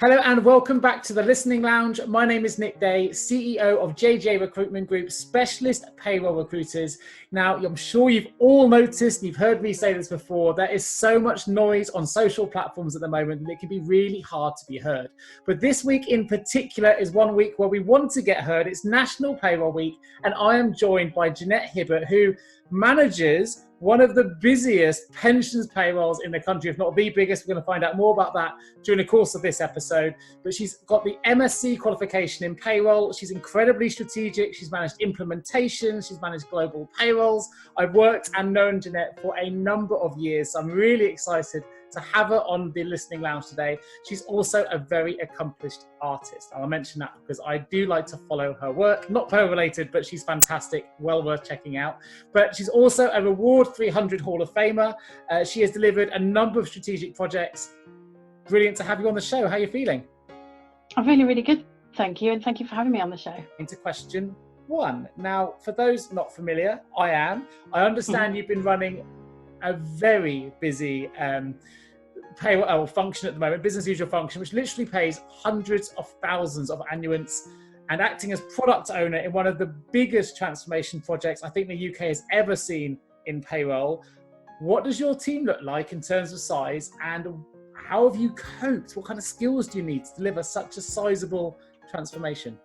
Hello and welcome back to the Listening Lounge. My name is Nick Day, CEO of JJ Recruitment Group, specialist payroll recruiters. Now, I'm sure you've all noticed, you've heard me say this before, there is so much noise on social platforms at the moment that it can be really hard to be heard. But this week in particular is one week where we want to get heard. It's National Payroll Week, and I am joined by Jeanette Hibbert, who manages one of the busiest pensions payrolls in the country, if not the biggest. We're going to find out more about that during the course of this episode. But she's got the MSc qualification in payroll. She's incredibly strategic. She's managed implementation. She's managed global payrolls. I've worked and known Jeanette for a number of years, so I'm really excited to have her on the Listening Lounge today. She's also a very accomplished artist. I'll mention that because I do like to follow her work, not payroll related, but she's fantastic, well worth checking out. But she's also a Reward 300 Hall of Famer. She has delivered a number of strategic projects. Brilliant to have you on the show. How are you feeling? I'm feeling really good, thank you, and thank you for having me on the show. Into question one. Now, for those not familiar, I understand you've been running a very busy payroll function at the moment, business usual function, which literally pays hundreds of thousands of annuants, and acting as product owner in one of the biggest transformation projects I think the UK has ever seen in payroll. What does your team look like in terms of size, and how have you coped? What kind of skills do you need to deliver such a sizable transformation?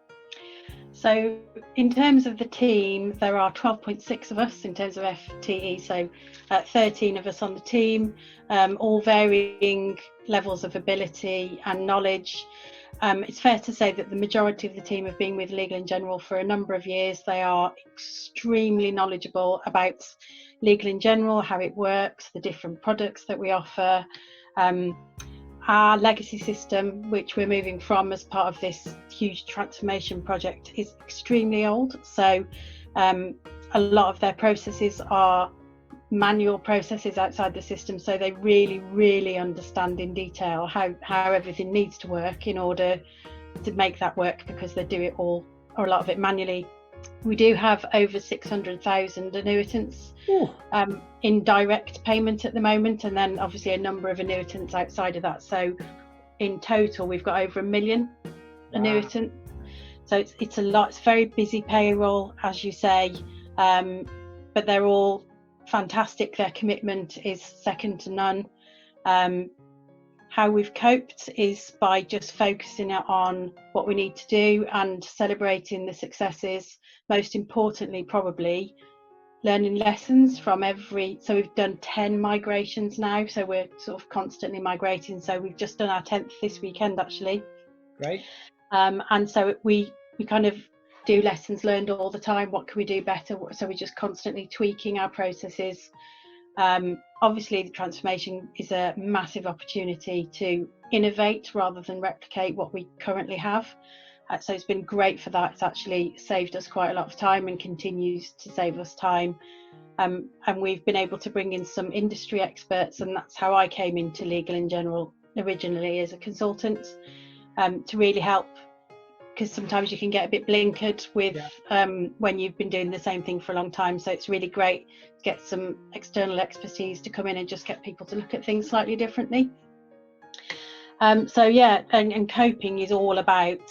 So in terms of the team, there are 12.6 of us in terms of FTE, so 13 of us on the team, all varying levels of ability and knowledge. It's fair to say that the majority of the team have been with Legal & General for a number of years. They are extremely knowledgeable about Legal & General, how it works, the different products that we offer. Our legacy system, which we're moving from as part of this huge transformation project, is extremely old. So a lot of their processes are manual processes outside the system. So they really understand in detail how everything needs to work in order to make that work, because they do it all, or a lot of it, manually. We do have over 600,000 annuitants in direct payment at the moment, and then obviously a number of annuitants outside of that. So in total, we've got over 1 million annuitants. So it's a lot. It's very busy payroll, as you say, but they're all fantastic. Their commitment is second to none. How we've coped is by just focusing on what we need to do and celebrating the successes. Most importantly, probably learning lessons from so we've done 10 migrations now, so we're sort of constantly migrating. So we've just done our 10th this weekend, actually. Great. And so we kind of do lessons learned all the time. What can we do better? So we're just constantly tweaking our processes. Obviously, the transformation is a massive opportunity to innovate rather than replicate what we currently have. So it's been great for that. It's actually saved us quite a lot of time and continues to save us time. And we've been able to bring in some industry experts, and that's how I came into Legal & General originally, as a consultant, to really help, because sometimes you can get a bit blinkered with when you've been doing the same thing for a long time. So it's really great to get some external expertise to come in and just get people to look at things slightly differently. And coping is all about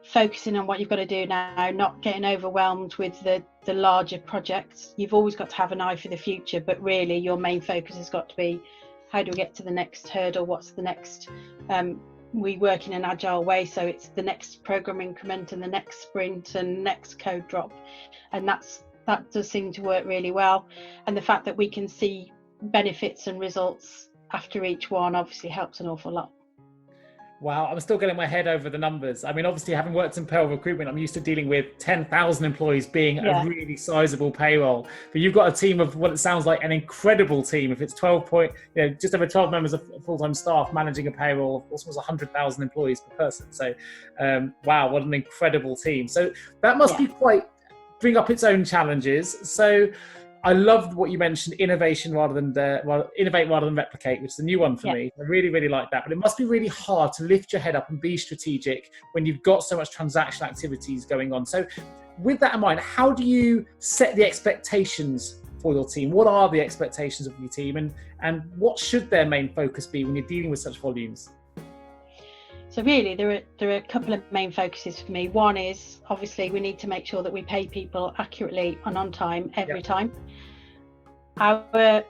focusing on what you've got to do now, not getting overwhelmed with the larger projects. You've always got to have an eye for the future, but really your main focus has got to be, how do we get to the next hurdle? What's the next we work in an agile way, so it's the next program increment and the next sprint and next code drop, and that does seem to work really well. And the fact that we can see benefits and results after each one obviously helps an awful lot. Wow, I'm still getting my head over the numbers. I mean, obviously, having worked in payroll recruitment, I'm used to dealing with 10,000 employees being a really sizable payroll. But you've got a team of what it sounds like an incredible team. If it's just over 12 members of full-time staff managing a payroll of almost 100,000 employees per person. So, wow, what an incredible team. So that must be bring up its own challenges. So I loved what you mentioned, innovate rather than replicate, which is a new one for me. I really like that. But it must be really hard to lift your head up and be strategic when you've got so much transactional activities going on. So with that in mind, how do you set the expectations for your team? What are the expectations of your team, and what should their main focus be when you're dealing with such volumes? So really, there are a couple of main focuses for me. One is obviously we need to make sure that we pay people accurately and on time every time. The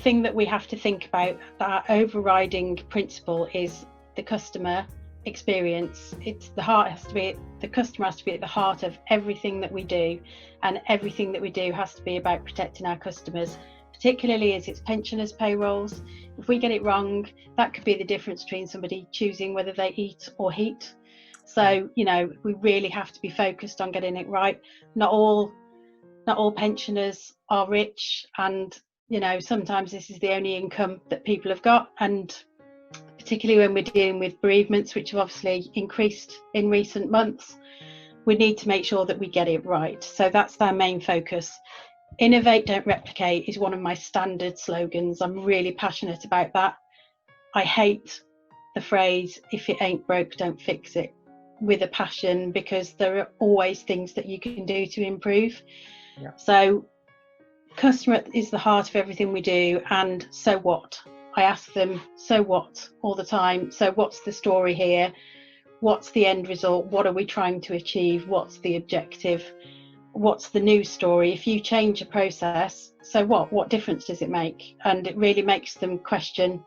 thing that we have to think about, that overriding principle, is the customer experience. The customer has to be at the heart of everything that we do, and everything that we do has to be about protecting our customers, particularly as it's pensioners' payrolls. If we get it wrong, that could be the difference between somebody choosing whether they eat or heat. So, we really have to be focused on getting it right. Not all pensioners are rich, and sometimes this is the only income that people have got, and particularly when we're dealing with bereavements, which have obviously increased in recent months, we need to make sure that we get it right. So that's our main focus. Innovate, don't replicate is one of my standard slogans. I'm really passionate about that. I hate the phrase, if it ain't broke, don't fix it, with a passion, because there are always things that you can do to improve. So customer is the heart of everything we do, and so what? I ask them, so what, all the time. So what's the story here? What's the end result? What are we trying to achieve? What's the objective? What's the new story? If you change a process, so what difference does it make? And it really makes them question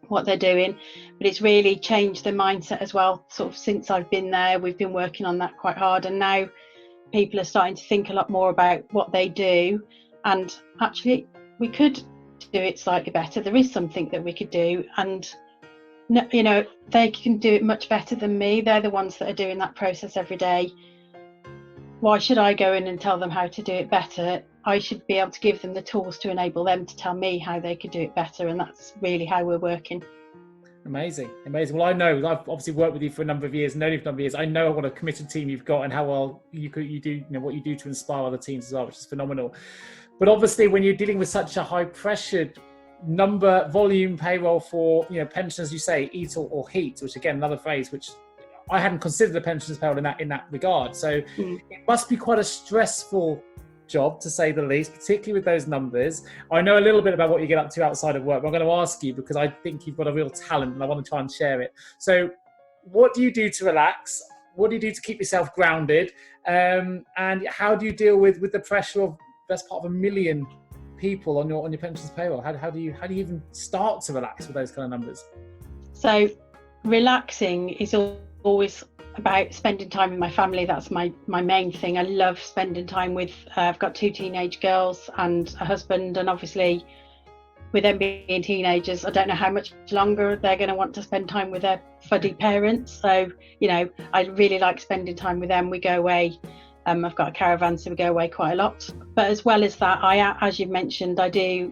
what they're doing. But it's really changed their mindset as well. Sort of since I've been there, we've been working on that quite hard, and now people are starting to think a lot more about what they do, and actually we could do it slightly better. There is something that we could do, and they can do it much better than me. They're the ones that are doing that process every day. Why should I go in and tell them how to do it better? I should be able to give them the tools to enable them to tell me how they could do it better, and that's really how we're working. Amazing. Well, I know I've obviously worked with you for a number of years, known you for a number of years. I know what a committed team you've got, and how well you do, what you do to inspire other teams as well, which is phenomenal. But obviously, when you're dealing with such a high-pressured volume payroll for pensioners, you say eat or heat, which again another phrase which I hadn't considered the pensioners payroll in that regard. So it must be quite a stressful job, to say the least, particularly with those numbers. I know a little bit about what you get up to outside of work, but I'm going to ask you because I think you've got a real talent and I want to try and share it. So what do you do to relax? What do you do to keep yourself grounded? And how do you deal with the pressure of best part of 1 million people on your pensions payroll? How do you even start to relax with those kind of numbers? So relaxing is always about spending time with my family. That's my main thing. I love spending time with I've got 2 teenage girls and a husband, and obviously with them being teenagers, I don't know how much longer they're going to want to spend time with their fuddy parents. So I really like spending time with them. We go away. I've got a caravan, so we go away quite a lot. But as well as that, as you mentioned, I do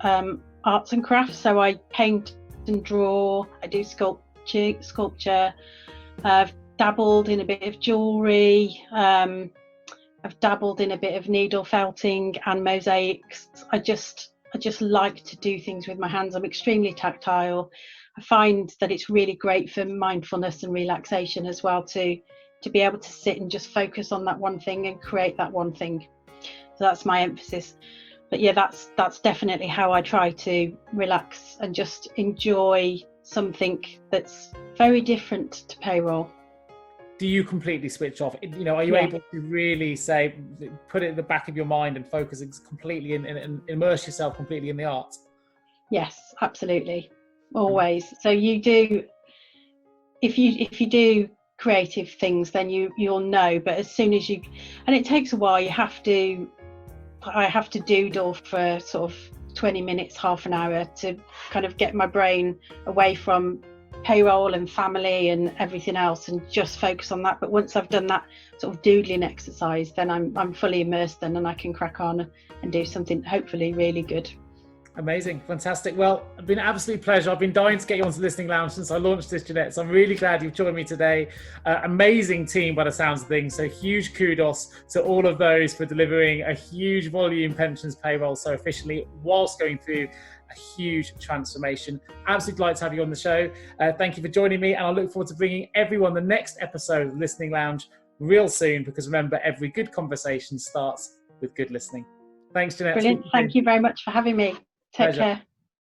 arts and crafts. So I paint and draw. I do sculpture. I've dabbled in a bit of jewellery. I've dabbled in a bit of needle felting and mosaics. I just like to do things with my hands. I'm extremely tactile. I find that it's really great for mindfulness and relaxation as well, to be able to sit and just focus on that one thing and create that one thing. So that's my emphasis. But yeah, that's definitely how I try to relax and just enjoy something that's very different to payroll. Do you completely switch off? Are you able to really say, put it in the back of your mind and focus completely and immerse yourself completely in the art? Yes, absolutely. Always. So you do, if you do creative things, then you'll know. But as soon as and it takes a while, I have to doodle for sort of 20 minutes, half an hour, to kind of get my brain away from payroll and family and everything else and just focus on that. But once I've done that sort of doodling exercise, then I'm fully immersed then, and I can crack on and do something hopefully really good. Amazing. Fantastic. Well, it's been an absolute pleasure. I've been dying to get you onto the Listening Lounge since I launched this, Jeanette. So I'm really glad you've joined me today. Amazing team by the sounds of things. So huge kudos to all of those for delivering a huge volume pensions payroll so efficiently whilst going through a huge transformation. Absolutely delighted to have you on the show. Thank you for joining me, and I look forward to bringing everyone the next episode of Listening Lounge real soon, because remember, every good conversation starts with good listening. Thanks, Jeanette. Brilliant. Thank you very much for having me. Take care.